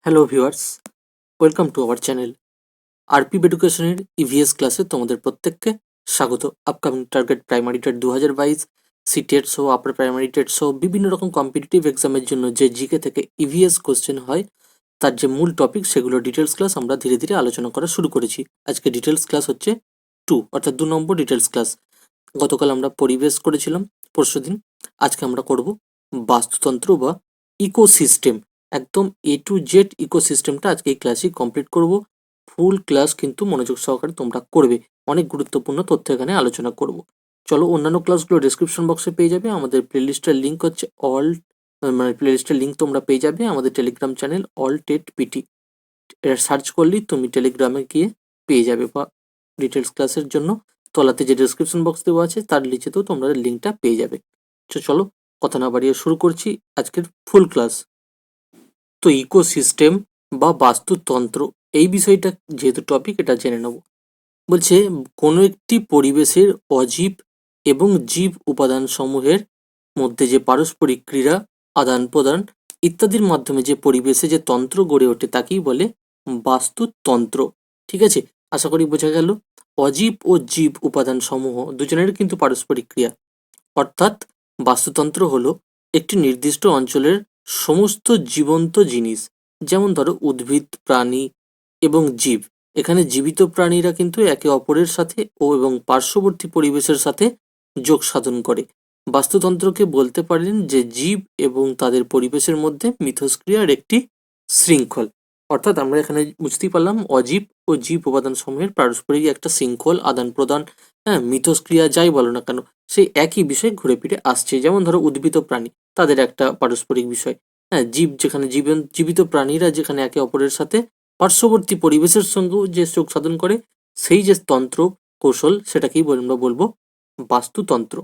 Hello viewers, welcome to our channel. RPF এডুকেশনের EVS ক্লাসে তোমাদের প্রত্যেককে স্বাগত। Upcoming target primary TET 2022, CTET সহ আপার প্রাইমারি টেট সহ বিভিন্ন রকম কম্পিটিটিভ এক্সামের জন্য যে জিকে থেকে ইভিএস কোশ্চেন হয় তার যে মূল টপিক সেগুলো ডিটেলস ক্লাস আমরা ধীরে ধীরে আলোচনা করা শুরু করেছি। আজকে ডিটেলস ক্লাস হচ্ছে 2 অর্থাৎ 2 নম্বর ডিটেলস ক্লাস। গতকাল আমরা পরিবেশ করেছিলাম, পরশুদিন। আজকে আমরা করব বাস্তুতন্ত্র বা ইকোসিস্টেম। একদম এ টু জেড ইকোসিস্টেমটা আজকে এই ক্লাসেই কমপ্লিট করব। ফুল ক্লাস কিন্তু মনোযোগ সহকারে তোমরা করবে। অনেক গুরুত্বপূর্ণ তথ্য এখানে আলোচনা করব। চলো, অন্যান্য ক্লাসগুলো ডেসক্রিপশন বক্সে পেয়ে যাবে। আমাদের প্লেলিস্টের লিঙ্ক হচ্ছে প্লেলিস্টের লিঙ্ক তোমরা পেয়ে যাবে আমাদের Telegram channel all TET PT. এটা সার্চ করলেই তুমি টেলিগ্রামে গিয়ে পেয়ে যাবে, বা ডিটেলস ক্লাসের জন্য তলাতে যে ডেসক্রিপশন বক্স দেওয়া আছে তার নিচেতেও তোমরা লিঙ্কটা পেয়ে যাবে। চলো, কথা না বাড়িয়ে শুরু করছি আজকের ফুল ক্লাস। তো ইকোসিস্টেম বা বাস্তুতন্ত্র এই বিষয়টা যেহেতু টপিক, এটা জেনে নেব। বলছে কোনো একটি পরিবেশের অজীব এবং জীব উপাদান সমূহের মধ্যে যে পারস্পরিক ক্রিয়া, আদান প্রদান ইত্যাদির মাধ্যমে যে পরিবেশে যে তন্ত্র গড়ে ওঠে তাকেই বলে বাস্তুতন্ত্র। ঠিক আছে, আশা করি বোঝা গেল। অজীব ও জীব উপাদান সমূহ দুজনের কিন্তু পারস্পরিক ক্রিয়া, অর্থাৎ বাস্তুতন্ত্র হলো একটি নির্দিষ্ট অঞ্চলের সমস্ত জীবন্ত জিনিস, যেমন ধরো উদ্ভিদ, প্রাণী এবং জীব। এখানে জীবিত প্রাণীরা কিন্তু একে অপরের সাথে এবং পার্শ্ববর্তী পরিবেশের সাথে যোগ সাধন করে। বাস্তুতন্ত্রকে বলতে পারেন যে জীব এবং তাদের পরিবেশের মধ্যে মিথস্ক্রিয়ার একটি শৃঙ্খল। অর্থাৎ আমরা এখানে বুঝতেই পারলাম অজীব ও জীব উপাদান সমূহের পারস্পরিক একটা শৃঙ্খল, আদান প্রদান, হ্যাঁ, মিথস্ক্রিয়া যাই বলো না কেন, সেই একই বিষয় ঘুরে ফিরে আসছে। যেমন ধরো উদ্ভিদ ও প্রাণী, তাদের একটা পারস্পরিক বিষয়। হ্যাঁ, জীব যেখানে জীবিত প্রাণীরা যেখানে একে অপরের সাথে পার্শ্ববর্তী পরিবেশের সঙ্গেও যে যোগ সাধন করে, সেই যে তন্ত্র কৌশল সেটাকেই আমরা বলবো বাস্তুতন্ত্র।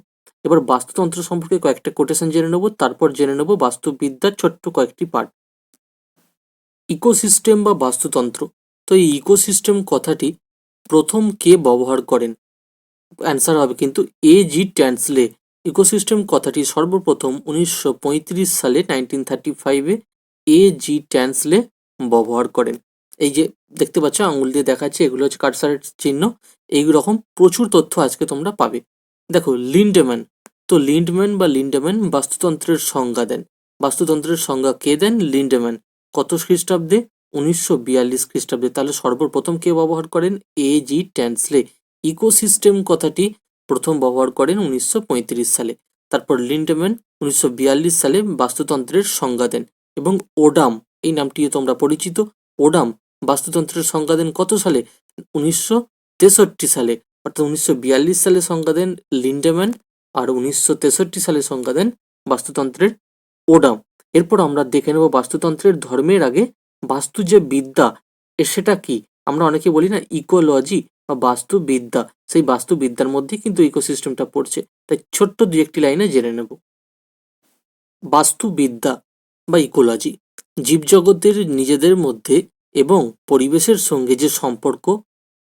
এবার বাস্তুতন্ত্র সম্পর্কে কয়েকটা কোটেশন জেনে নেবো, তারপর জেনে নেবো বাস্তুবিদ্যার ছোট্ট কয়েকটি পার্ট। ইকোসিস্টেম বা বাস্তুতন্ত্র। তো এই ইকোসিস্টেম কথাটি প্রথম কে ব্যবহার করেন? অ্যান্সার হবে কিন্তু A.G. ট্যান্সলে। ইকোসিস্টেম কথাটি সর্বপ্রথম 1935 সালে 1935-এ A.G. ট্যান্সলে ব্যবহার করেন। এই যে দেখতে পাচ্ছ আঙুল দিয়ে দেখাচ্ছে, এগুলো হচ্ছে কার্সারের চিহ্ন। এই রকম প্রচুর তথ্য আজকে তোমরা পাবে। দেখো লিন্ডম্যান, তো লিন্ডম্যান বাস্তুতন্ত্রের সংজ্ঞা দেন। বাস্তুতন্ত্রের সংজ্ঞা কে দেন? লিন্ডম্যান। কত খ্রিস্টাব্দে? 1942 খ্রিস্টাব্দে। তাহলে সর্বপ্রথম কে ব্যবহার করেন? A.G. ট্যান্সলে। ইকোসিস্টেম কথাটি প্রথম ব্যবহার করেন 1935 সালে। তারপর লিন্ডম্যান 1942 সালে বাস্তুতন্ত্রের সংজ্ঞা দেন। এবং ওডাম, এই নামটিও তোমরা পরিচিত, ওডাম বাস্তুতন্ত্রের সংজ্ঞা দেন কত সালে? 1963 সালে। অর্থাৎ 1942 সালে সংজ্ঞা দেন লিন্ডম্যান, আর 1963 সালে সংজ্ঞা দেন বাস্তুতন্ত্রের ওডাম। এরপর আমরা দেখে নেব বাস্তুতন্ত্রের ধর্মের আগে বাস্তু যে বিদ্যা, সেটা কি? আমরা অনেকে বলি না ইকোলজি বা বাস্তুবিদ্যা, সেই বাস্তুবিদ্যার মধ্যে কিন্তু ইকোসিস্টেমটা পড়ছে। তাই ছোট্ট দুই একটি লাইনে জেনে নেব। বাস্তুবিদ্যা বা ইকোলজি জীবজগতের নিজেদের মধ্যে এবং পরিবেশের সঙ্গে যে সম্পর্ক,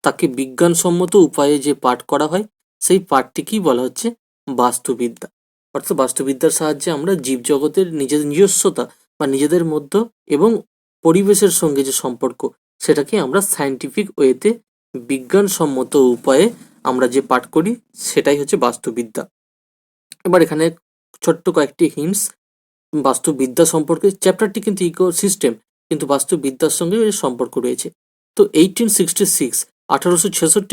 তাকে বিজ্ঞানসম্মত উপায়ে যে পাঠ করা হয়, সেই পাঠটিকেই বলা হচ্ছে বাস্তুবিদ্যা। অর্থাৎ বাস্তুবিদ্যার সাহায্যে আমরা জীবজগতের নিজস্বতা বা নিজেদের মধ্যে এবং পরিবেশের সঙ্গে যে সম্পর্ক, সেটাকে আমরা সায়েন্টিফিক ওয়েতে বিজ্ঞানসম্মত উপায়ে আমরা যে পাঠ করি, সেটাই হচ্ছে বাস্তুবিদ্যা। এবার এখানে ছোট্ট কয়েকটি হিন্টস বাস্তুবিদ্যা সম্পর্কে। চ্যাপ্টারটি কিন্তু ইকোসিস্টেম, কিন্তু বাস্তুবিদ্যার সঙ্গে এর সম্পর্ক রয়েছে। তো 1866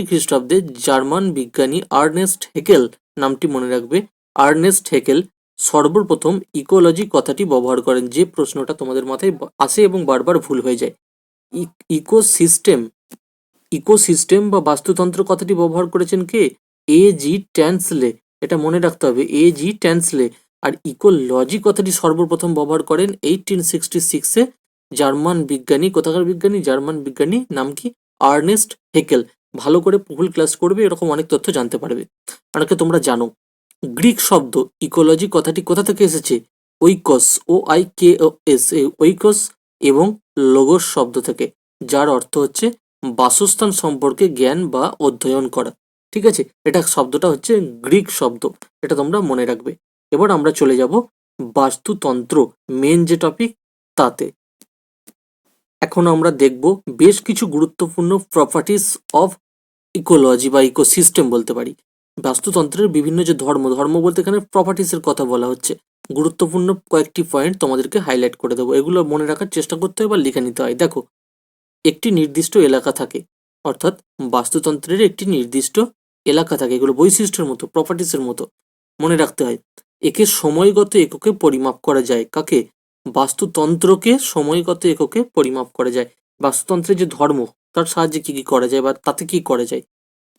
খ্রিস্টাব্দে জার্মান বিজ্ঞানী আর্নেস্ট হেকেল, নামটি মনে রাখবে, আর্নেস্ট হেকেল সর্বপ্রথম ইকোলজি কথাটি ব্যবহার করেন। যে প্রশ্নটা তোমাদের মাথায় আসে এবং বারবার ভুল হয়ে যায়, ইকোসিস্টেম ইকোসিস্টেম বা বাস্তুতন্ত্র কথাটি ব্যবহার করেছেন কে? A.G. ট্যান্সলে। এটা মনে রাখতে হবে, A.G. ট্যান্সলে। আর ইকোলজি কথাটি সর্বপ্রথম ব্যবহার করেন 1866-এ জার্মান বিজ্ঞানী। কোথাকার বিজ্ঞানী? জার্মান বিজ্ঞানী। নাম কি? Ernst Haeckel. ভালো করে ফুল ক্লাস করবে, এরকম অনেক তথ্য জানতে পারবে। অনেকে তোমরা জানো গ্রিক শব্দ ইকোলজি কথাটি কোথা থেকে এসেছে? ওইকস, OIKOS, ওইকস এবং লোগোস শব্দ থেকে, যার অর্থ হচ্ছে বাসস্থান সম্পর্কে জ্ঞান বা অধ্যয়ন করা। ঠিক আছে, এটা শব্দটা হচ্ছে গ্রিক শব্দ, এটা তোমরা মনে রাখবে। এবার আমরা চলে যাব বাস্তুতন্ত্র, মেন যে টপিক, তাতে। এখন আমরা দেখব বেশ কিছু গুরুত্বপূর্ণ প্রপার্টিস অফ ইকোলজি বা ইকোসিস্টেম বলতে পারি। বাস্তুতন্ত্রের বিভিন্ন যে ধর্ম বলতে এখানে প্রপার্টিসের কথা বলা হচ্ছে। গুরুত্বপূর্ণ কয়েকটি পয়েন্ট তোমাদেরকে হাইলাইট করে দেবো, এগুলো মনে রাখার চেষ্টা করতে হয় বা লিখে নিতে হয়। দেখো, একটি নির্দিষ্ট এলাকা থাকে, অর্থাৎ বাস্তুতন্ত্রের একটি নির্দিষ্ট এলাকা থাকে, এগুলো বৈশিষ্ট্যের মতো, প্রপার্টিসের মতো মনে রাখতে হয়। একে সময়গত এককে পরিমাপ করা যায়। কাকে? বাস্তুতন্ত্রকে সময়গত এককে পরিমাপ করা যায়। বাস্তুতন্ত্রের যে ধর্ম, তার সাহায্যে কি কি করা যায় বা তাতে কি করা যায়।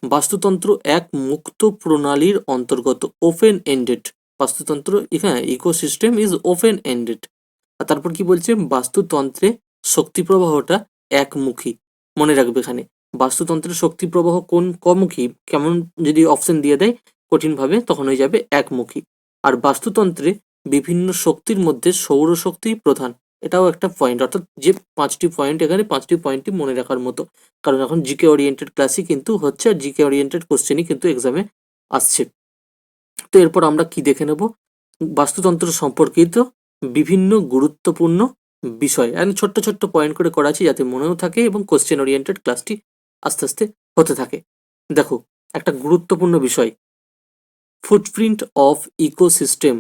বাস্তুতন্ত্র এক মুক্ত প্রণালীর অন্তর্গত, ওপেন এন্ডেড। বাস্তুতন্ত্র এখানে ইকোসিস্টেম ইজ ওপেন এন্ডেড। আর তারপর কি বলছে, বাস্তুতন্ত্রে শক্তি প্রবাহটা একমুখী। মনে রাখবে এখানে বাস্তুতন্ত্রের শক্তি প্রবাহ কোন কমুখী, কেমন যদি অপশন দিয়ে দেয় কঠিনভাবে, তখন হয়ে যাবে একমুখী। আর বাস্তুতন্ত্রে বিভিন্ন শক্তির মধ্যে সৌরশক্তি প্রধান, এটাও একটা পয়েন্ট। অর্থাৎ যে 5টি পয়েন্ট, এখানে 5টি পয়েন্টই মনে রাখার মতো, কারণ এখন জিকে ওরিয়েন্টেড ক্লাসই কিন্তু হচ্ছে, আর জিকে ওরিয়েন্টেড কোশ্চেনই কিন্তু এক্সামে আসছে। তো এরপর আমরা কি দেখে নেব, বাস্তুতন্ত্র সম্পর্কিত বিভিন্ন গুরুত্বপূর্ণ বিষয়, এখানে ছোট্ট ছোট্ট পয়েন্ট করে করা আছে যাতে মনেও থাকে এবং কোশ্চেন ওরিয়েন্টেড ক্লাসটি আস্তে আস্তে হতে থাকে। দেখো, একটা গুরুত্বপূর্ণ বিষয়, ফুটপ্রিন্ট অফ ইকোসিস্টেম,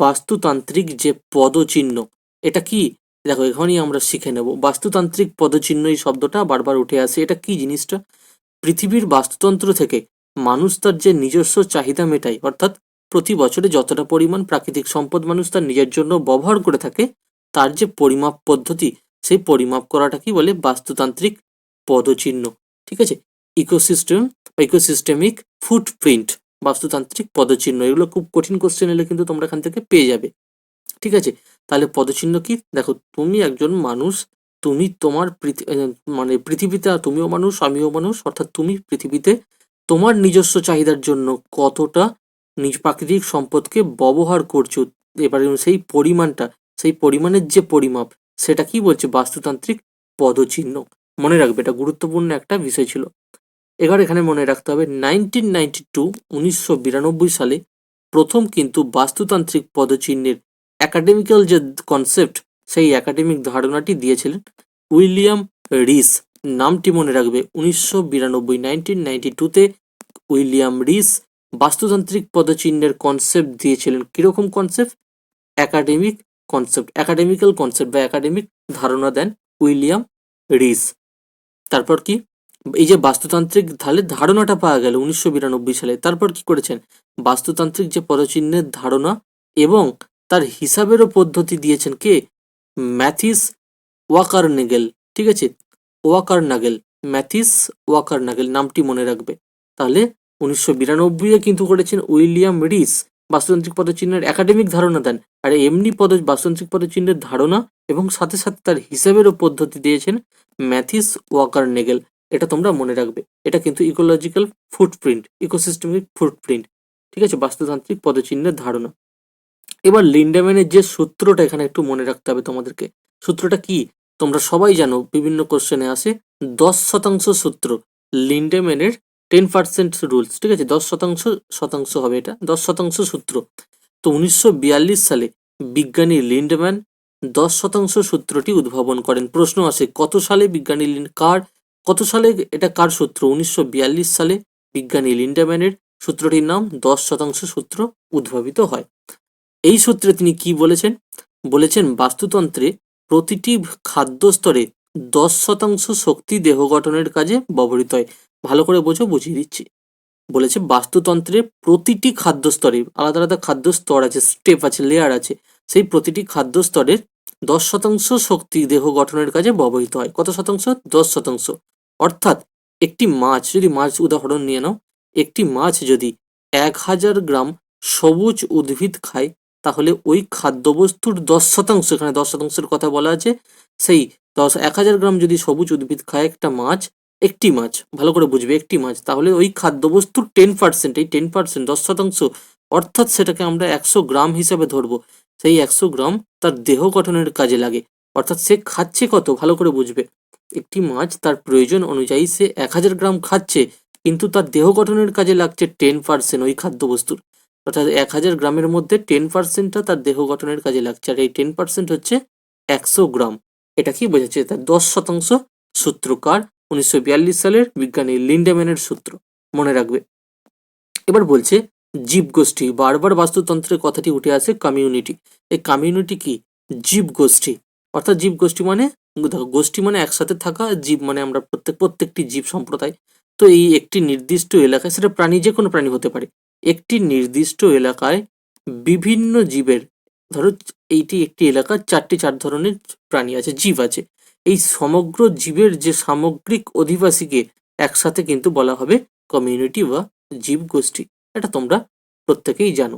বাস্তুতান্ত্রিক যে পদচিহ্ন, এটা কি? দেখো, এখানেই আমরা শিখে নেব বাস্তুতান্ত্রিক পদচিহ্ন, এই শব্দটা বারবার উঠে আসে, এটা কি জিনিসটা? পৃথিবীর বাস্তুতন্ত্র থেকে মানুষ তার যে নিজস্ব চাহিদা মেটায়, অর্থাৎ প্রতি বছরে যতটা পরিমাণ প্রাকৃতিক সম্পদ মানুষ তার নিজের জন্য ব্যবহার করে থাকে, তার যে পরিমাপ পদ্ধতি, সেই পরিমাপ করাটা কি বলে? বাস্তুতান্ত্রিক পদচিহ্ন। ঠিক আছে, ইকোসিস্টেম বা ইকোসিস্টেমিক ফুটপ্রিন্ট, বাস্তুতান্ত্রিক পদচিহ্ন, এগুলো খুব কঠিন কোশ্চেন এলে কিন্তু তোমরা এখান থেকে পেয়ে যাবে। ঠিক আছে, তাহলে পদচিহ্ন কি? দেখো, তুমি একজন মানুষ, তুমি তোমার মানে পৃথিবীতে, তুমিও মানুষ আমিও মানুষ, অর্থাৎ তুমি পৃথিবীতে তোমার নিজস্ব চাহিদার জন্য কতটা নিজ প্রাকৃতিক সম্পদকে ব্যবহার করছো, এবারে সেই পরিমাণটা, সেই পরিমাণের যে পরিমাপ, সেটা কি বলছে? বাস্তুতান্ত্রিক পদচিহ্ন। মনে রাখবে, এটা গুরুত্বপূর্ণ একটা বিষয় ছিল। এবার এখানে মনে রাখতে হবে 1992 সালে প্রথম কিন্তু বাস্তুতান্ত্রিক পদচিহ্নের একাডেমিক্যাল যে কনসেপ্ট, সেই একাডেমিক ধারণাটি দিয়েছিলেন উইলিয়াম রিস। নামটি মনে রাখবে, 1992 উইলিয়াম রিস বাস্তুতান্ত্রিক পদচিহ্নের কনসেপ্ট দিয়েছিলেন। কিরকম concept? Academic concept, academical concept বা একাডেমিক ধারণা দেন উইলিয়াম রিস। তারপর কি, এই যে বাস্তুতান্ত্রিক ধারণাটা পাওয়া গেল 1992 সালে, তারপর কি করেছেন? বাস্তুতান্ত্রিক যে পদচিহ্নের ধারণা এবং তার হিসাবেরও পদ্ধতি দিয়েছেন কে? ম্যাথিস ওয়াকারনেগেল। ঠিক আছে, ওয়াকারনাগেল, ম্যাথিস ওয়াকারনাগেল, নামটি মনে রাখবে। তাহলে 1992 কিন্তু করেছেন উইলিয়াম রিস, বাস্তুতান্ত্রিক পদচিহ্নের একাডেমিক ধারণা দেন, আর এমনি বাস্তুতান্ত্রিক পদচিহ্নের ধারণা এবং সাথে সাথে তার হিসাবেরও পদ্ধতি দিয়েছেন ম্যাথিস ওয়াকারনেগেল। এটা তোমরা মনে রাখবে, এটা কিন্তু ইকোলজিক্যাল ফুটপ্রিন্ট, ইকোসিস্টেমিক ফুটপ্রিন্ট। ঠিক আছে, বাস্তুতান্ত্রিক পদচিহ্নের ধারণা। এবার লিন্ডেম্যানের যে সূত্রটা এখানে একটু মনে রাখতে হবে তোমাদেরকে। সূত্রটা কি? তোমরা সবাই জানো, বিভিন্ন কোশ্চেনে আসে 10% সূত্র, লিন্ডেম্যানের 10% রুলস। ঠিক আছে, 10% হবে, এটা 10% সূত্র। তো 1942 সালে বিজ্ঞানী লিন্ডম্যান 10% সূত্রটি উদ্ভাবন করেন। প্রশ্ন আসে, কত সালে বিজ্ঞানী কত সালে এটা কার সূত্র? 1942 সালে বিজ্ঞানী লিন্ডম্যানের সূত্রটির নাম 10% সূত্র উদ্ভাবিত হয়। এই সূত্রে তিনি কি বলেছেন? বলেছেন বাস্তুতন্ত্রে প্রতিটি খাদ্য স্তরে 10% শক্তি দেহ গঠনের কাজে ব্যবহৃত হয়। ভালো করে বোঝো, বুঝিয়ে দিচ্ছি। বলেছে বাস্তুতন্ত্রে প্রতিটি খাদ্য স্তরে, আলাদা আলাদা খাদ্য স্তর আছে, স্টেপ আছে, লেয়ার আছে, সেই প্রতিটি খাদ্য স্তরের 10% শক্তি দেহ গঠনের কাজে ব্যবহৃত হয়। কত শতাংশ? 10%। অর্থাৎ একটি মাছ, যদি মাছ উদাহরণ নিয়ে নাও, একটি মাছ যদি 1000 গ্রাম সবুজ উদ্ভিদ খায়, তাহলে ওই খাদ্যবস্তুর 10%, এখানে 10%-এর কথা বলা আছে, সেই 1000 গ্রাম যদি সবুজ উদ্ভিদ খায় একটা মাছ, একটি মাছ, ভালো করে বুঝবে, একটি মাছ, তাহলে ওই খাদ্যবস্তুর 10%, এই 10%, 10%, অর্থাৎ সেটাকে আমরা 100 গ্রাম হিসেবে ধরবো। সেই 100 গ্রাম তার দেহ গঠনের কাজে লাগে। অর্থাৎ সে খাচ্ছে কত, ভালো করে বুঝবে, একটি মাছ তার প্রয়োজন অনুযায়ী সে 1000 গ্রাম খাচ্ছে, কিন্তু তার দেহ গঠনের কাজে লাগছে 10% ওই খাদ্যবস্তুর। অর্থাৎ 1000 গ্রামের মধ্যে 10%টা তার দেহ গঠনের কাজে লাগছে, আর এই 10% হচ্ছে 100 গ্রাম। এটা কি বোঝাচ্ছে? তার 10% সূত্রকার 1942 সালের বিজ্ঞানী লিন্ডেম্যানের সূত্র, মনে রাখবে। এবার বলছে জীবগোষ্ঠী, বারবার বাস্তুতন্ত্রের কথাটি উঠে আসে কমিউনিটি। এই কমিউনিটি কি? জীবগোষ্ঠী। অর্থাৎ জীবগোষ্ঠী মানে, দেখো, গোষ্ঠী মানে একসাথে থাকা, জীব মানে আমরা প্রত্যেকটি জীব সম্প্রদায়। তো এই একটি নির্দিষ্ট এলাকায়, সেটা প্রাণী, যে কোনো প্রাণী হতে পারে, একটি নির্দিষ্ট এলাকায় বিভিন্ন জীবের, ধরো এইটি একটি এলাকার চার ধরনের প্রাণী আছে, জীব আছে। এই সমগ্র জীবের যে সামগ্রিক অধিবাসীকে একসাথে কিন্তু বলা হবে কমিউনিটি বা জীবগোষ্ঠী। এটা তোমরা প্রত্যেকেই জানো।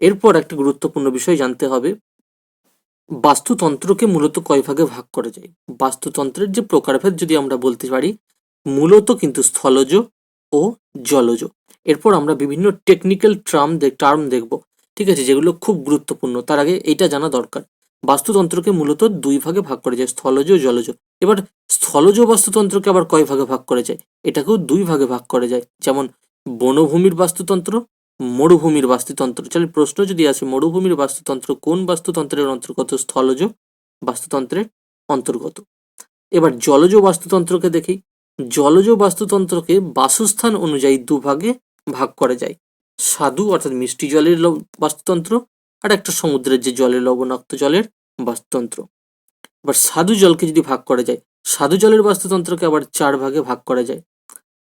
এরপর একটা গুরুত্বপূর্ণ বিষয় জানতে হবে, বাস্তুতন্ত্রকে মূলত কয় ভাগে ভাগ করা যায়। বাস্তুতন্ত্রের যে প্রকারভেদ যদি আমরা বলতে পারি, মূলত কিন্তু স্থলজ ও জলজ। এরপর আমরা বিভিন্ন টেকনিক্যাল টার্ম দেখব, ঠিক আছে, যেগুলো খুব গুরুত্বপূর্ণ। তার আগে এইটা জানা দরকার, বাস্তুতন্ত্রকে মূলত দুই ভাগে ভাগ করা যায়, স্থলজ ও জলজ। এবার স্থলজ বাস্তুতন্ত্রকে আবার কয় ভাগে ভাগ করা যায়? এটাকেও দুই ভাগে ভাগ করা যায়, যেমন বনভূমির বাস্তুতন্ত্র, মরুভূমির বাস্তুতন্ত্র। চলে প্রশ্ন যদি আসে, মরুভূমির বাস্তুতন্ত্র কোন বাস্তুতন্ত্রের অন্তর্গত? স্থলজ বাস্তুতন্ত্রের অন্তর্গত। এবার জলজ বাস্তুতন্ত্রকে দেখি। জলজ বাস্তুতন্ত্রকে বাসস্থান অনুযায়ী দুভাগে ভাগ করা যায়, স্বাদু অর্থাৎ মিষ্টি জলের বাস্তুতন্ত্র, আর একটা সমুদ্রের যে জলের লবণাক্ত জলের বাস্তুতন্ত্র। এবার স্বাদু জলকে যদি ভাগ করা যায়, স্বাদু জলের বাস্তুতন্ত্রকে আবার চার ভাগে ভাগ করা যায়।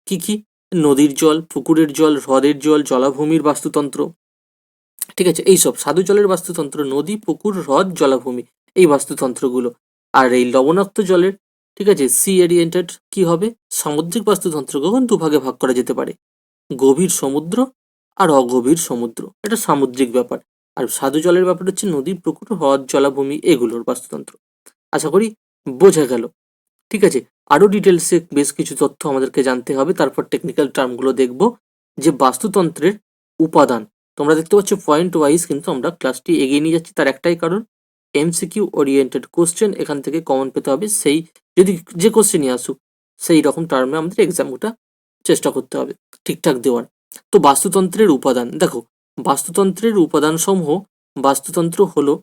কি কি? নদীর জল, পুকুরের জল, হ্রদের জল, জলাভূমির বাস্তুতন্ত্র। ঠিক আছে, এইসব স্বাদু জলের বাস্তুতন্ত্র, নদী, পুকুর, হ্রদ, জলাভূমি, এই বাস্তুতন্ত্রগুলো। আর এই লবণাক্ত জলের, ঠিক আছে, সি ওরিয়েন্টেড কি হবে? সামুদ্রিক বাস্তুতন্ত্রকে দুভাগে ভাগ করা যেতে পারে, গভীর সমুদ্র আর অগভীর সমুদ্র, এটা সামুদ্রিক ব্যাপার। আর স্বাদু জলের ব্যাপার হচ্ছে নদী, পুকুর, হ্রদ, জলাভূমি, এগুলোর বাস্তুতন্ত্র। আশা করি বোঝা গেল। ঠিক আছে, আরো ডিটেলসে বেশ কিছু তথ্য আমাদেরকে জানতে হবে, তারপর টেকনিক্যাল টার্মগুলো দেখব। যে বাস্তুতন্ত্রের উপাদান, তোমরা দেখতে পাচ্ছ পয়েন্ট ওয়াইজ কিন্তু আমরা ক্লাসটি এগিয়ে নিয়ে যাচ্ছি, তার একটাই কারণ, এমসিকিউ ওরিয়েন্টেড কোশ্চেন এখান থেকে কমন পেতে হবে। সেই যদি যে কোশ্চেনই আসুক, সেই রকম টার্মে আমাদের এক্সামটা চেষ্টা করতে হবে ঠিকঠাক দেওয়ার। তো বাস্তুতন্ত্রের উপাদান দেখো, বাস্তুতন্ত্রের উপাদান সমূহ, বাস্তুতন্ত্র হলো,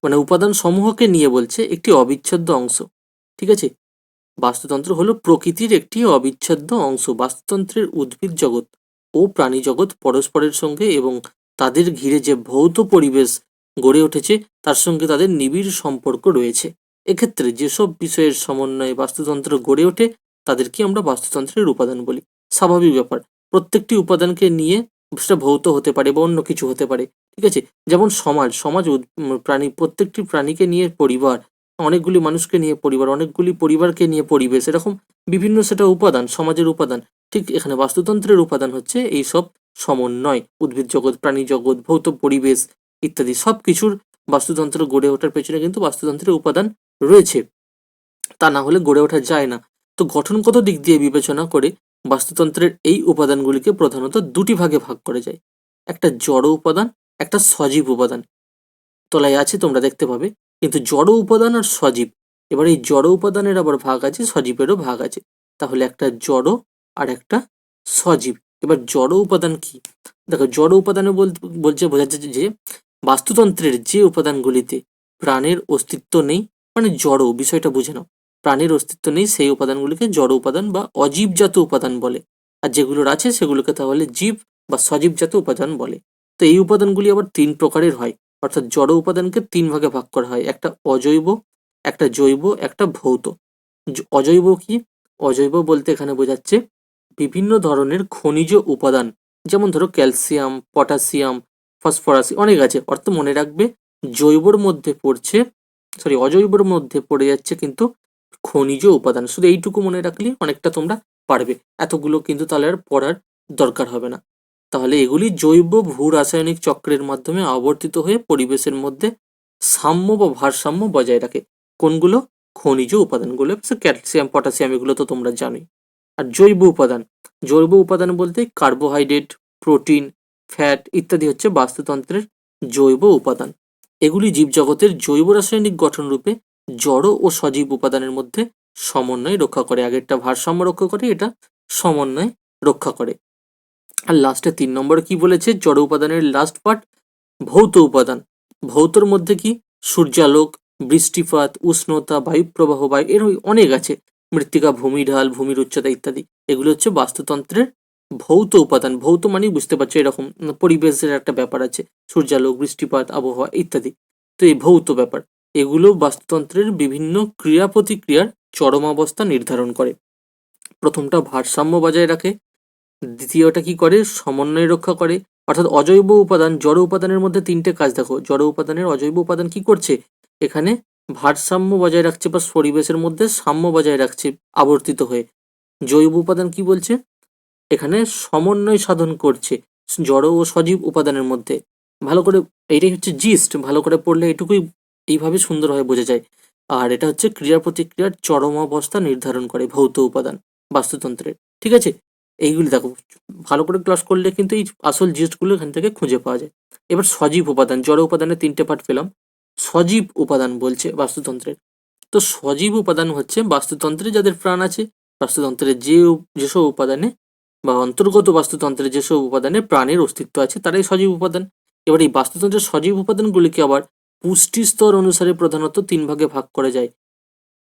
মানে উপাদান সমূহকে নিয়ে বলছে একটি অবিচ্ছেদ্য অংশ। ঠিক আছে, বাস্তুতন্ত্র হলো প্রকৃতির একটি অবিচ্ছেদ্য অংশ। বাস্তুতন্ত্রের উদ্ভিদ জগৎ ও প্রাণী জগৎ পরস্পরের সঙ্গে এবং তাদের ঘিরে যে ভৌত পরিবেশ গড়ে উঠেছে তার সঙ্গে তাদের নিবিড় সম্পর্ক রয়েছে। এক্ষেত্রে যেসব বিষয়ের সমন্বয়ে বাস্তুতন্ত্র গড়ে ওঠে তাদেরকে আমরা বাস্তুতন্ত্রের উপাদান বলি। স্বাভাবিক ব্যাপার, প্রত্যেকটি উপাদানকে নিয়ে, সেটা ভৌত হতে পারে বা অন্য কিছু হতে পারে। ঠিক আছে, যেমন সমাজ, প্রাণী, প্রত্যেকটি প্রাণীকে নিয়ে পরিবার, অনেকগুলি মানুষকে নিয়ে পরিবার, অনেকগুলি পরিবারকে নিয়ে পরিবেশ, এরকম বিভিন্ন সেটা উপাদান, সমাজের উপাদান। ঠিক এখানে বাস্তুতন্ত্রের উপাদান হচ্ছে এই সব সমন্বয়, উদ্ভিদ জগৎ, প্রাণী জগৎ, ভৌত পরিবেশ ইত্যাদি সব কিছুর বাস্তুতন্ত্র গড়ে ওঠার পেছনে কিন্তু বাস্তুতন্ত্রের উপাদান রয়েছে, তা না হলে গড়ে ওঠা যায় না। তো গঠনগত দিক দিয়ে বিবেচনা করে বাস্তুতন্ত্রের এই উপাদানগুলিকে প্রধানত দুটি ভাগে ভাগ করা যায়, একটা জড় উপাদান, একটা সজীব উপাদান। তলায় আছে তোমরা দেখতে পাবে, কিন্তু জড় উপাদান আর সজীব, এবার এই জড় উপাদানের আবার ভাগ আছে, সজীবেরও ভাগ আছে। তাহলে একটা জড় আর একটা সজীব। এবার জড় উপাদান কি? দেখো, জড় উপাদানে বলছে, বোঝাচ্ছে যে বাস্তুতন্ত্রের যে উপাদানগুলিতে প্রাণের অস্তিত্ব নেই, মানে জড়, বিষয়টা বুঝে নাও, প্রাণের অস্তিত্ব নেই সেই উপাদানগুলিকে জড় উপাদান বা অজীবজাত উপাদান বলে, আর যেগুলোর আছে সেগুলোকে তাহলে জীব বা সজীবজাত উপাদান বলে। তো এই উপাদানগুলি আবার তিন প্রকারের হয়, অর্থাৎ জড় উপাদানকে তিন ভাগে ভাগ করা হয়, একটা অজৈব, একটা জৈব, একটা ভৌত। অজৈব কি? অজৈব বলতে এখানে বোঝাচ্ছে বিভিন্ন ধরনের খনিজ উপাদান, যেমন ধরো ক্যালসিয়াম, পটাশিয়াম, ফসফরাস, অনেক আছে। অর্থ মনে রাখবে, জৈবর মধ্যে পড়ছে, সরি, অজৈবর মধ্যে পড়ে যাচ্ছে কিন্তু খনিজ উপাদান। শুধু এইটুকু মনে রাখলে অনেকটা তোমরা পারবে, এতগুলো কিন্তু তাহলে আর পড়ার দরকার হবে না। তাহলে এগুলি জৈব ভূ রাসায়নিক চক্রের মাধ্যমে আবর্তিত হয়ে পরিবেশের মধ্যে সাম্য বা ভারসাম্য বজায় রাখে। কোনগুলো? খনিজ উপাদানগুলো, ক্যালসিয়াম, পটাশিয়াম, এগুলো তো তোমরা জানোই। আর জৈব উপাদান, জৈব উপাদান বলতে কার্বোহাইড্রেট, প্রোটিন, ফ্যাট ইত্যাদি হচ্ছে বাস্তুতন্ত্রের জৈব উপাদান। এগুলি জীবজগতের জৈব রাসায়নিক গঠন রূপে জড় ও সজীব উপাদানের মধ্যে সমন্বয় রক্ষা করে। আগেরটা ভারসাম্য রক্ষা করে, এটা সমন্বয় রক্ষা করে। আর লাস্টে 3 নম্বরে কি বলেছে? জড় উপাদানের লাস্ট পার্ট, ভৌত উপাদান। ভৌতর মধ্যে কি? সূর্যালোক, বৃষ্টিপাত, উষ্ণতা, বায়ুপ্রবাহ, এর অনেক আছে, মৃত্তিকা, ভূমিঢাল, ভূমির উচ্চতা ইত্যাদি। এগুলো হচ্ছে বাস্তুতন্ত্রের ভৌত উপাদান। ভৌত মানেই বুঝতে পারছো এরকম পরিবেশের একটা ব্যাপার আছে, সূর্যালোক, বৃষ্টিপাত, আবহাওয়া ইত্যাদি। তো এই ভৌত ব্যাপার এগুলো বাস্তুতন্ত্রের বিভিন্ন ক্রিয়া প্রতিক্রিয়ার চরমাবস্থা নির্ধারণ করে। প্রথমটা ভারসাম্য বজায় রাখে, দ্বিতীয়টা কি করে, সমন্বয় রক্ষা করে। অর্থাৎ অজৈব উপাদান, জড় উপাদানের মধ্যে তিনটে কাজ দেখো, জড় উপাদানের অজৈব উপাদান কি করছে, এখানে ভারসাম্য বজায় রাখছে বা পরিবেশের মধ্যে সাম্য বজায় রাখছে আবর্তিত হয়ে। জৈব উপাদান কি বলছে, এখানে সমন্বয় সাধন করছে জড় ও সজীব উপাদানের মধ্যে। ভালো করে, এইটাই হচ্ছে জিস্ট, ভালো করে পড়লে এটুকুই এইভাবে সুন্দরভাবে বোঝা যায়। আর এটা হচ্ছে ক্রিয়া প্রতিক্রিয়ার চরমাবস্থা নির্ধারণ করে ভৌত উপাদান বাস্তুতন্ত্রের। ঠিক আছে, এইগুলি দেখো, ভালো করে ক্লাস করলে কিন্তু এই আসল জিস্টগুলো এখান থেকে খুঁজে পাওয়া যায়। এবার সজীব উপাদান, জড় উপাদানের তিনটে পার্ট পেলাম, সজীব উপাদান বলছে বাস্তুতন্ত্রের। তো সজীব উপাদান হচ্ছে বাস্তুতন্ত্রে যাদের প্রাণ আছে, বাস্তুতন্ত্রের যেসব উপাদানে বা অন্তর্গত বাস্তুতন্ত্রের যেসব উপাদানে প্রাণের অস্তিত্ব আছে তারাই সজীব উপাদান। এবার এই বাস্তুতন্ত্রের সজীব উপাদানগুলিকে আবার পুষ্টি স্তর অনুসারে প্রধানত তিন ভাগে ভাগ করা যায়।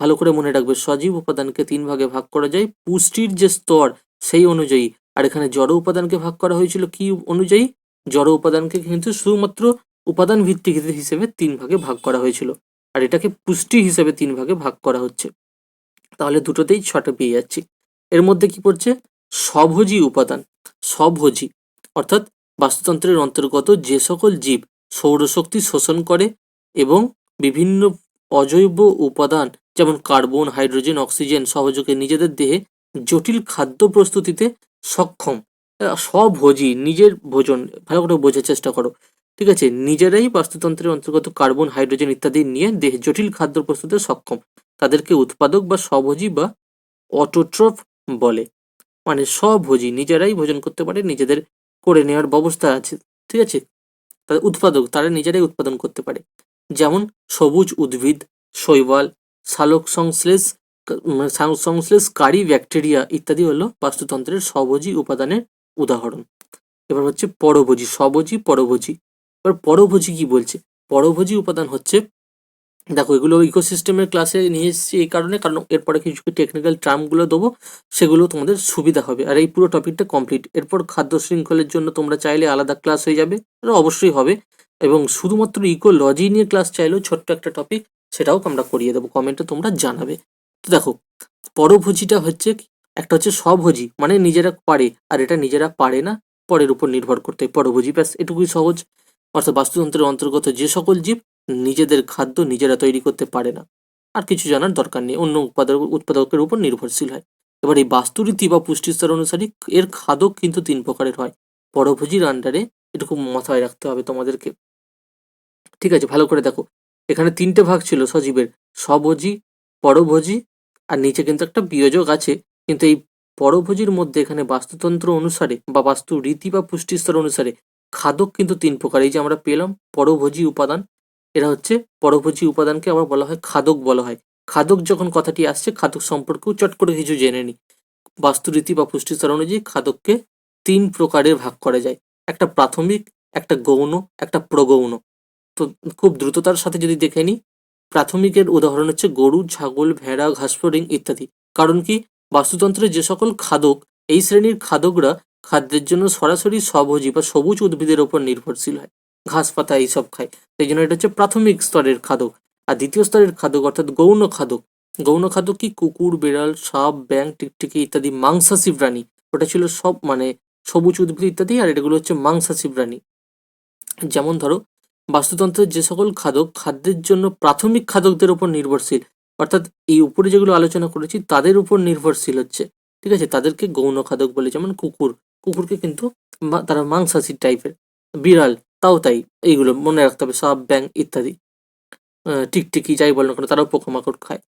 ভালো করে মনে রাখবে, সজীব উপাদানকে তিন ভাগে ভাগ করা যায় পুষ্টির যে স্তর সেই অনুযায়ী। আর এখানে জড় উপাদানকে ভাগ করা হয়েছিল কি অনুযায়ী, জড় উপাদানকে কিন্তু শুধুমাত্র উপাদান ভিত্তিক হিসেবে তিন ভাগে ভাগ করা হয়েছিল, আর এটাকে পুষ্টি হিসেবে তিন ভাগে ভাগ করা হচ্ছে। তাহলে দুটোতেই ছটা পেয়ে যাচ্ছি। এর মধ্যে কি পড়ছে, স্বভোজী উপাদান। স্বভোজী অর্থাৎ বাস্তুতন্ত্রের অন্তর্গত যে সকল জীব সৌরশক্তি শোষণ করে এবং বিভিন্ন অজৈব উপাদান যেমন কার্বন, হাইড্রোজেন, অক্সিজেন সহযোগে নিজেদের দেহে জটিল খাদ্য প্রস্তুতিতে সক্ষম। স্বভোজী, নিজের ভোজন, ভালো করে বোঝার চেষ্টা করো। ঠিক আছে, নিজেরাই বাস্তুতন্ত্রের অন্তর্গত কার্বন, হাইড্রোজেন ইত্যাদি নিয়ে দেহে জটিল খাদ্য প্রস্তুতে সক্ষম, তাদেরকে উৎপাদক বা স্বভোজী বা অটোট্রফ বলে। মানে স্বভোজী, নিজেরাই ভোজন করতে পারে, নিজেদের করে নেওয়ার ব্যবস্থা আছে। ঠিক আছে, তাদের উৎপাদক, তারা নিজেরাই উৎপাদন করতে পারে। যেমন সবুজ উদ্ভিদ, শৈবাল, সংশ্লেষকারী ব্যাকটেরিয়া ইত্যাদি হলো বাস্তুতন্ত্রের স্বভোজী উপাদানের উদাহরণ। এবার হচ্ছে পরভোজী, স্বভোজী, পরভোজী। এবার পরভোজী কি বলছে, পরভোজী উপাদান হচ্ছে, দেখো এগুলো ইকোসিস্টেমের ক্লাসে নিয়ে এসেছি এই কারণে, কারণ এরপরে কিছু টেকনিক্যাল টার্মগুলো দেবো, সেগুলো তোমাদের সুবিধা হবে। আর এই পুরো টপিকটা কমপ্লিট, এরপর খাদ্য শৃঙ্খলের জন্য তোমরা চাইলে আলাদা ক্লাস হয়ে যাবে, অবশ্যই হবে। এবং শুধুমাত্র ইকোলজি নিয়ে ক্লাস চাইলেও ছোট্ট একটা টপিক, সেটাও আমরা করিয়ে দেবো, কমেন্টে তোমরা জানাবে। তো দেখো, পরভোজীটা হচ্ছে, একটা হচ্ছে স্বভোজী মানে নিজেরা পারে, আর এটা নিজেরা পারে না, পরের উপর নির্ভর করতে হয় পরভোজী, ব্যাস এটুকুই সহজ। অর্থাৎ বাস্তুতন্ত্রের অন্তর্গত যে সকল জীব নিজেদের খাদ্য নিজেরা তৈরি করতে পারে না, আর কিছু জানার দরকার নেই, অন্য উৎপাদকের উপর নির্ভরশীল হয়। এবার এই বাস্তুরীতি বা পুষ্টিস্তর অনুসারে এর খাদক কিন্তু তিন প্রকারের হয় পরভোজীর আন্ডারে, এটুকু মাথায় রাখতে হবে তোমাদেরকে। ঠিক আছে, ভালো করে দেখো, এখানে তিনটে ভাগ ছিল সজীবের, স্বভোজী, পরভোজী, আর নিচে কিন্তু একটা বিয়োজক আছে। কিন্তু এই পরভোজীর মধ্যে এখানে বাস্তুতন্ত্র অনুসারে বা বাস্তু রীতি বা পুষ্টিস্তর অনুসারে খাদক কিন্তু তিন প্রকার। এই যে আমরা পেলাম পরভোজী উপাদান, এরা হচ্ছে পরভোজী উপাদানকে আবার বলা হয় খাদক বলা হয়। খাদক যখন কথাটি আসছে, খাদক সম্পর্কেও চট করে কিছু জেনে নি। বাস্তুরীতি বা পুষ্টিস্তর অনুযায়ী খাদককে তিন প্রকারে ভাগ করা যায়, একটা প্রাথমিক, একটা গৌণ, একটা প্রগৌণ। তো খুব দ্রুততার সাথে যদি দেখে নিই, প্রাথমিকের উদাহরণ হচ্ছে গরু, ছাগল, ভেড়া, ঘাসফড়িং ইত্যাদি। কারণ কি, বাস্তুতন্ত্রের যে সকল খাদক, এই শ্রেণীর খাদকরা খাদ্যের জন্য সরাসরি স্বভোজী বা সবুজ উদ্ভিদের ওপর নির্ভরশীল হয়, ঘাস পাতা এইসব খায়, সেই জন্য এটা হচ্ছে প্রাথমিক স্তরের খাদক। আর দ্বিতীয় স্তরের খাদক অর্থাৎ গৌণ খাদক, গৌণ খাদক কি, কুকুর, বিড়াল, সাপ, ব্যাঙ, টিকটিকি ইত্যাদি মাংসাশী প্রাণী। ওটা ছিল সব মানে সবুজ উদ্ভিদ ইত্যাদি, আর এগুলো হচ্ছে মাংসাশী প্রাণী। যেমন ধরো, বাস্তুতন্ত্রের যে সকল খাদক খাদ্যের জন্য প্রাথমিক খাদকদের উপর নির্ভরশীল, অর্থাৎ এই উপরে যেগুলো আলোচনা করেছি তাদের উপর নির্ভরশীল হচ্ছে, ঠিক আছে, তাদেরকে গৌণ খাদক বলে। যেমন কুকুর, কুকুরকে কিন্তু তারা মাংসাশী টাইপের, বিড়াল তাও তাই, এইগুলো মনে রাখতে হবে, সাপ, ব্যাঙ ইত্যাদি, টিকটিকি যাই বল না কেন, তারাও পোকামাকড় খায়।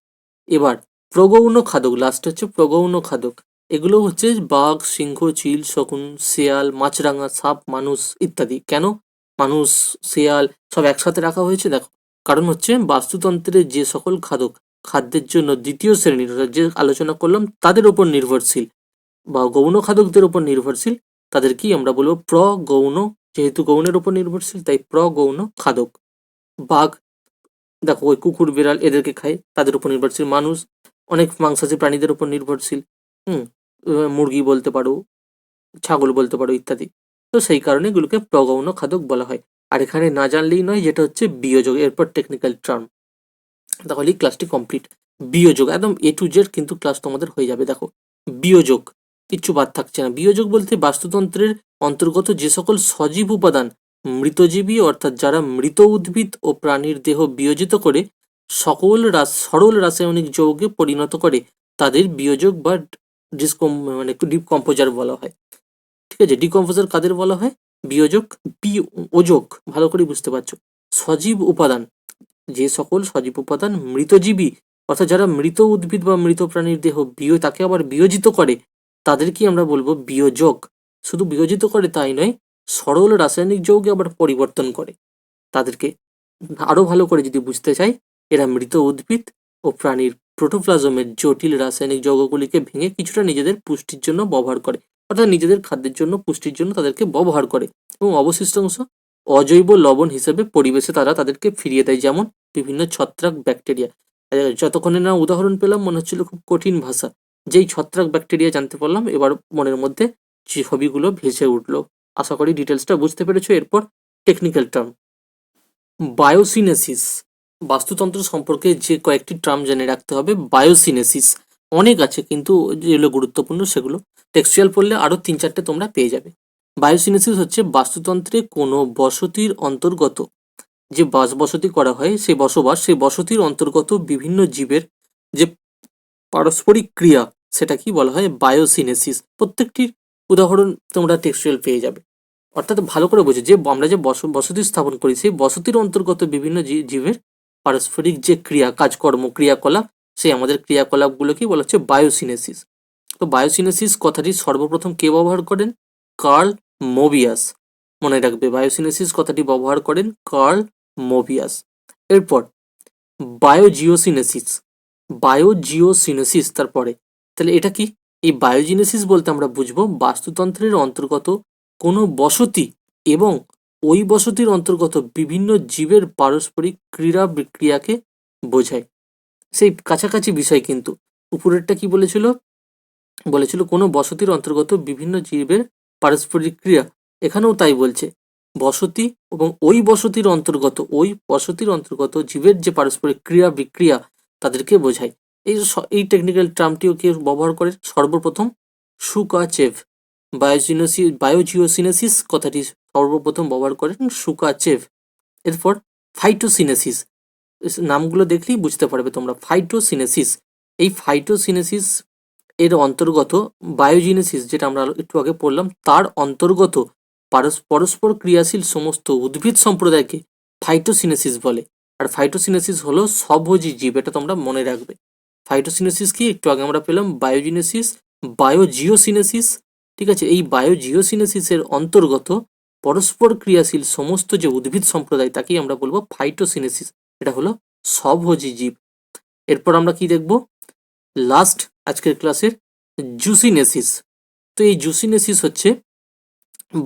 এবার প্রগৌণ খাদক, লাস্ট হচ্ছে প্রগৌণ খাদক। এগুলো হচ্ছে বাঘ, সিংহ, চিল, শকুন, শেয়াল, মাছরাঙা, সাপ, মানুষ ইত্যাদি। কেন মানুষ, শেয়াল সব একসাথে রাখা হয়েছে দেখো, কারণ হচ্ছে বাস্তুতন্ত্রের যে সকল খাদক খাদ্যের জন্য দ্বিতীয় শ্রেণীর যে আলোচনা করলাম তাদের উপর নির্ভরশীল বা গৌণ খাদকদের উপর নির্ভরশীল, তাদেরকেই আমরা বলবো প্রগৌণ। যেহেতু গৌণের উপর নির্ভরশীল তাই প্রগৌণ খাদক। বাঘ দেখো ওই কুকুর বিড়াল এদেরকে খায়, তাদের উপর নির্ভরশীল। মানুষ অনেক মাংসাশী প্রাণীদের উপর নির্ভরশীল। হুম, মুরগি বলতে পারো, ছাগল বলতে পারো ইত্যাদি। তো সেই কারণে এগুলোকে প্রগৌণ খাদক বলা হয়। আর এখানে না জানলেই নয়, যেটা হচ্ছে বিয়োজক, এরপর টেকনিক্যাল টার্ম। তাহলেই ক্লাসটি কমপ্লিট। বিয়োজক একদম এ টু জেড কিন্তু ক্লাস তোমাদের হয়ে যাবে। দেখো বিয়োজক কিচ্ছু বাদ থাকছে না। বিয়োজক বলতে বাস্তুতন্ত্রের অন্তর্গত যে সকল সজীব উপাদান মৃতজীবী অর্থাৎ যারা মৃত উদ্ভিদ ও প্রাণীর দেহ বিয়োজিত করে সকল সরল রাসায়নিক যৌগে পরিণত করে তাদের বিয়োজক বা মানে ডিকম্পোজার বলা হয়। ঠিক আছে, ডিকম্পোজার কাদের বলা হয়? বিয়োজক। বিয়োজক ভালো করে বুঝতে পারছো। সজীব উপাদান, যে সকল সজীব উপাদান মৃতজীবী অর্থাৎ যারা মৃত উদ্ভিদ বা মৃত প্রাণীর দেহ তাকে আবার বিয়োজিত করে তাদেরকে আমরা বলবো বিয়োজক। শুধু বিয়োজিত করে তাই নয়, সরল রাসায়নিক যৌগে আবার পরিবর্তন করে তাদেরকে। আরো ভালো করে যদি বুঝতে চাই, এরা মৃত উদ্ভিদ ও প্রাণীর প্রোটোপ্লাজমের জটিল রাসায়নিক যৌগগুলিকে ভেঙে কিছুটা নিজেদের পুষ্টির জন্য ব্যবহার করে, অর্থাৎ নিজেদের খাদ্যের জন্য পুষ্টির জন্য তাদেরকে ব্যবহার করে, এবং অবশিষ্ট অংশ অজৈব লবণ হিসেবে পরিবেশে তারা তাদেরকে ফিরিয়ে দেয়, যেমন বিভিন্ন ছত্রাক ব্যাকটেরিয়া। যতক্ষণে না উদাহরণ পেলাম মনে হচ্ছিল খুব কঠিন ভাষা, যেই ছত্রাক ব্যাকটেরিয়া জানতে পারলাম এবার মনের মধ্যে ছবিগুলো ভেসে উঠলো। আশা করি ডিটেলসটা বুঝতে পেরেছো। এরপর টেকনিক্যাল টার্ম, বায়োসিনেসিস। বাস্তুতন্ত্র সম্পর্কে যে কয়েকটি টার্ম জেনে রাখতে হবে। বায়োসিনেসিস অনেক আছে, কিন্তু যেগুলো গুরুত্বপূর্ণ সেগুলো টেক্সচুয়াল পড়লে আরো 3-4টে তোমরা পেয়ে যাবে। বায়োসিনেসিস হচ্ছে বাস্তুতন্ত্রে কোনো বসতির অন্তর্গত যে বসতি করা হয়, সেই বসতির অন্তর্গত বিভিন্ন জীবের যে পারস্পরিক ক্রিয়া, সেটা কি বলা হয়? বায়োসিনেসিস। প্রত্যেকটির উদাহরণ তোমরা টেক্সচুয়াল পেয়ে যাবে। অর্থাৎ ভালো করে বোঝো, যে আমরা যে বসতি স্থাপন করি সেই বসতির অন্তর্গত বিভিন্ন জীবের পারস্পরিক যে ক্রিয়া, কাজকর্ম, ক্রিয়াকলাপ, সেই আমাদের ক্রিয়াকলাপগুলোকেই বলা হচ্ছে বায়োসিনেসিস। তো বায়োসিনেসিস কথাটি সর্বপ্রথম কে ব্যবহার করেন? Karl Mobius. মনে রাখবে, বায়োসিনেসিস কথাটি ব্যবহার করেন কার্ল মোবিয়াস। এরপর বায়োজিওসিনেসিস। বায়োজিওসিনেসিস তারপরে, তাহলে এটা কি? এই বায়োজিনেসিস বলতে আমরা বুঝবো বাস্তুতন্ত্রের অন্তর্গত কোনো বসতি এবং ওই বসতির অন্তর্গত বিভিন্ন জীবের পারস্পরিক ক্রিয়া বিক্রিয়াকে বোঝায়। সেই কাছাকাছি বিষয়, কিন্তু উপরেরটা কি বলেছিল? বলেছিল কোনো বসতির অন্তর্গত বিভিন্ন জীবের পারস্পরিক ক্রিয়া, এখানেও তাই বলছে। বসতি এবং ওই বসতির অন্তর্গত জীবের যে পারস্পরিক ক্রিয়া বিক্রিয়া তাদেরকে বোঝায়। এই টেকনিক্যাল টার্মটিও কে ব্যবহার করে? সর্বপ্রথম সুকাচেভ। বায়োজিওসিনেসিস কথাটি সর্বপ্রথম ব্যবহার করেন সুকাচেভ। এরপর ফাইটোসিনেসিস, নামগুলো দেখলেই বুঝতে পারবে তোমরা। ফাইটোসিনেসিস, এই ফাইটোসিনেসিস এর অন্তর্গত বায়োজিনেসিস, যেটা আমরা একটু আগে পড়লাম, তার অন্তর্গত পরস্পর ক্রিয়াশীল সমস্ত উদ্ভিদ সম্প্রদায়কে ফাইটোসিনেসিস বলে। আর ফাইটোসিনেসিস হলো স্বভোজী জীব, এটা তোমরা মনে রাখবে। ফাইটোসিনেসিস কি? একটু আগে আমরা পেলাম বায়োজিনেসিস, বায়োজিওসিনেসিস। ঠিক আছে, এই বায়োজিওসিনেসিসের অন্তর্গত পরস্পর ক্রিয়াশীল সমস্ত যে উদ্ভিদ সম্প্রদায় তাকেই আমরা বলবো ফাইটোসিনেসিস। এটা হলো স্বভোজী জীব। এরপর আমরা কি দেখব? লাস্ট আজকের ক্লাসের জুসিনেসিস। তো এই জুসিনেসিস হচ্ছে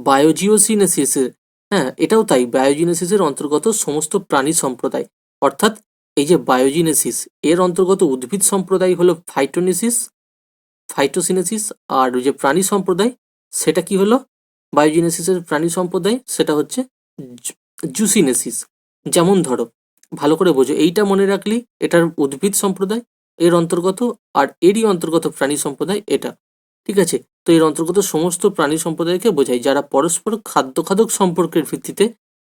বায়োজিওসিনেসিসের, হ্যাঁ এটাও তাই, বায়োজিনেসিসের অন্তর্গত সমস্ত প্রাণী সম্প্রদায়। অর্থাৎ এই যে বায়োজিনেসিস এর অন্তর্গত উদ্ভিদ সম্প্রদায় হলো ফাইটোসিনেসিস, আর ওই যে প্রাণী সম্প্রদায় সেটা কি হলো? বায়োজিনেসিসের প্রাণী সম্প্রদায় সেটা হচ্ছে জুসিনেসিস। যেমন ধরো, ভালো করে বোঝো, এইটা মনে রাখলি এটার উদ্ভিদ সম্প্রদায় এর অন্তর্গত, আর এরই অন্তর্গত প্রাণী সম্প্রদায় এটা। ঠিক আছে, তো এর অন্তর্গত সমস্ত প্রাণী সম্প্রদায়কে বোঝায় যারা পরস্পর খাদ্য সম্পর্কের ভিত্তিতে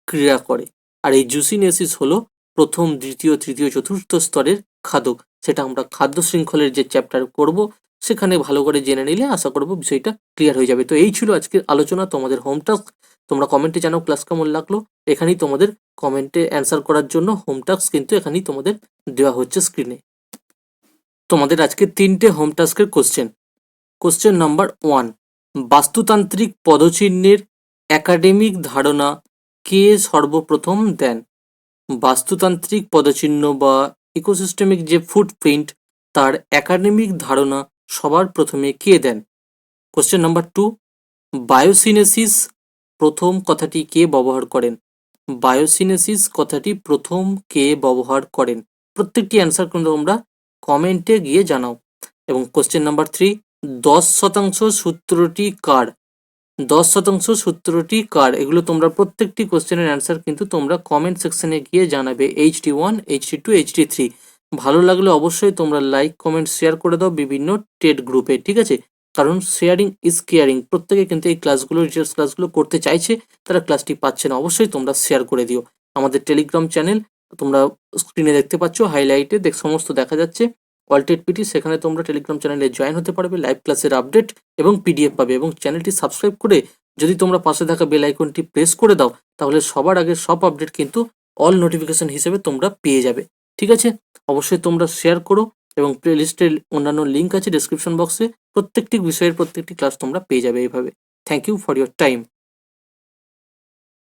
ক্রিয়া করে। আর এই জুসিনেসিস হলো প্রথম, দ্বিতীয়, তৃতীয়, চতুর্থ স্তরের খাদক। সেটা আমরা খাদ্য শৃঙ্খলের যে চ্যাপ্টার করব সেখানে ভালো করে জেনে নিলে আশা করব বিষয়টা ক্লিয়ার হয়ে যাবে। তো এই ছিল আজকের আলোচনা, তোমাদের হোম টাস্ক। তোমরা কমেন্টে জানাও ক্লাস কেমন লাগলো। এখানেই তোমাদের কমেন্টে অ্যান্সার করার জন্য হোম টাস্ক কিন্তু এখানেই তোমাদের দেওয়া হচ্ছে স্ক্রিনে। তোমাদের আজকে 3টে হোম টাস্কের কোশ্চেন। কোশ্চেন নাম্বার 1, বাস্তুতান্ত্রিক পদচিহ্নের একাডেমিক ধারণা কে সর্বপ্রথম দেন? বাস্তুতান্ত্রিক পদচিহ্ন বা ইকোসিস্টেমিক যে ফুটপ্রিন্ট, তার একাডেমিক ধারণা সবার প্রথমে কে দেন? কোশ্চেন নাম্বার 2, বায়োসিনেসিস প্রথম কথাটি কে ব্যবহার করেন? বায়োসিনেসিস কথাটি প্রথম কে ব্যবহার করেন? প্রত্যেকটি অ্যান্সার কিন্তু তোমরা কমেন্টে গিয়ে জানাও। এবং কোশ্চেন নাম্বার 3, 10% সূত্রটি কার? 10% সূত্রটি কার? এগুলো তোমরা প্রত্যেকটি কোশ্চেনের অ্যান্সার কিন্তু তোমরা কমেন্ট সেকশনে গিয়ে জানাবে। HD1, HD2, HD3। ভালো লাগলে অবশ্যই তোমরা লাইক, কমেন্ট, শেয়ার করে দাও বিভিন্ন টেট গ্রুপে, ঠিক আছে? কারণ শেয়ারিং ইজ কেয়ারিং। প্রত্যেকে কিন্তু এই ক্লাসগুলো, রিসার্চ ক্লাসগুলো করতে চাইছে, তারা ক্লাসটি পাচ্ছে না। অবশ্যই তোমরা শেয়ার করে দিও। আমাদের টেলিগ্রাম চ্যানেল তোমরা স্ক্রিনে দেখতে পাচ্ছ, হাইলাইটে সমস্ত দেখা যাচ্ছে। অলটেড পিটি, সেখানে তোমরা টেলিগ্রাম চ্যানেলে জয়েন হতে পারবে, লাইভ ক্লাসের আপডেট এবং পিডিএফ পাবে। এবং চ্যানেলটি সাবস্ক্রাইব করে যদি তোমরা পাশে থাকা বেল আইকনটি প্রেস করে দাও, তাহলে সবার আগে সব আপডেট কিন্তু অল নোটিফিকেশন হিসেবে তোমরা পেয়ে যাবে, ঠিক আছে? অবশ্যই তোমরা শেয়ার করো এবং প্লেলিস্টের অন্যান্য লিঙ্ক আছে ডেসক্রিপশন বক্সে। প্রত্যেকটি বিষয়ের প্রত্যেকটি ক্লাস তোমরা পেয়ে যাবে এইভাবে। Thank you for your time.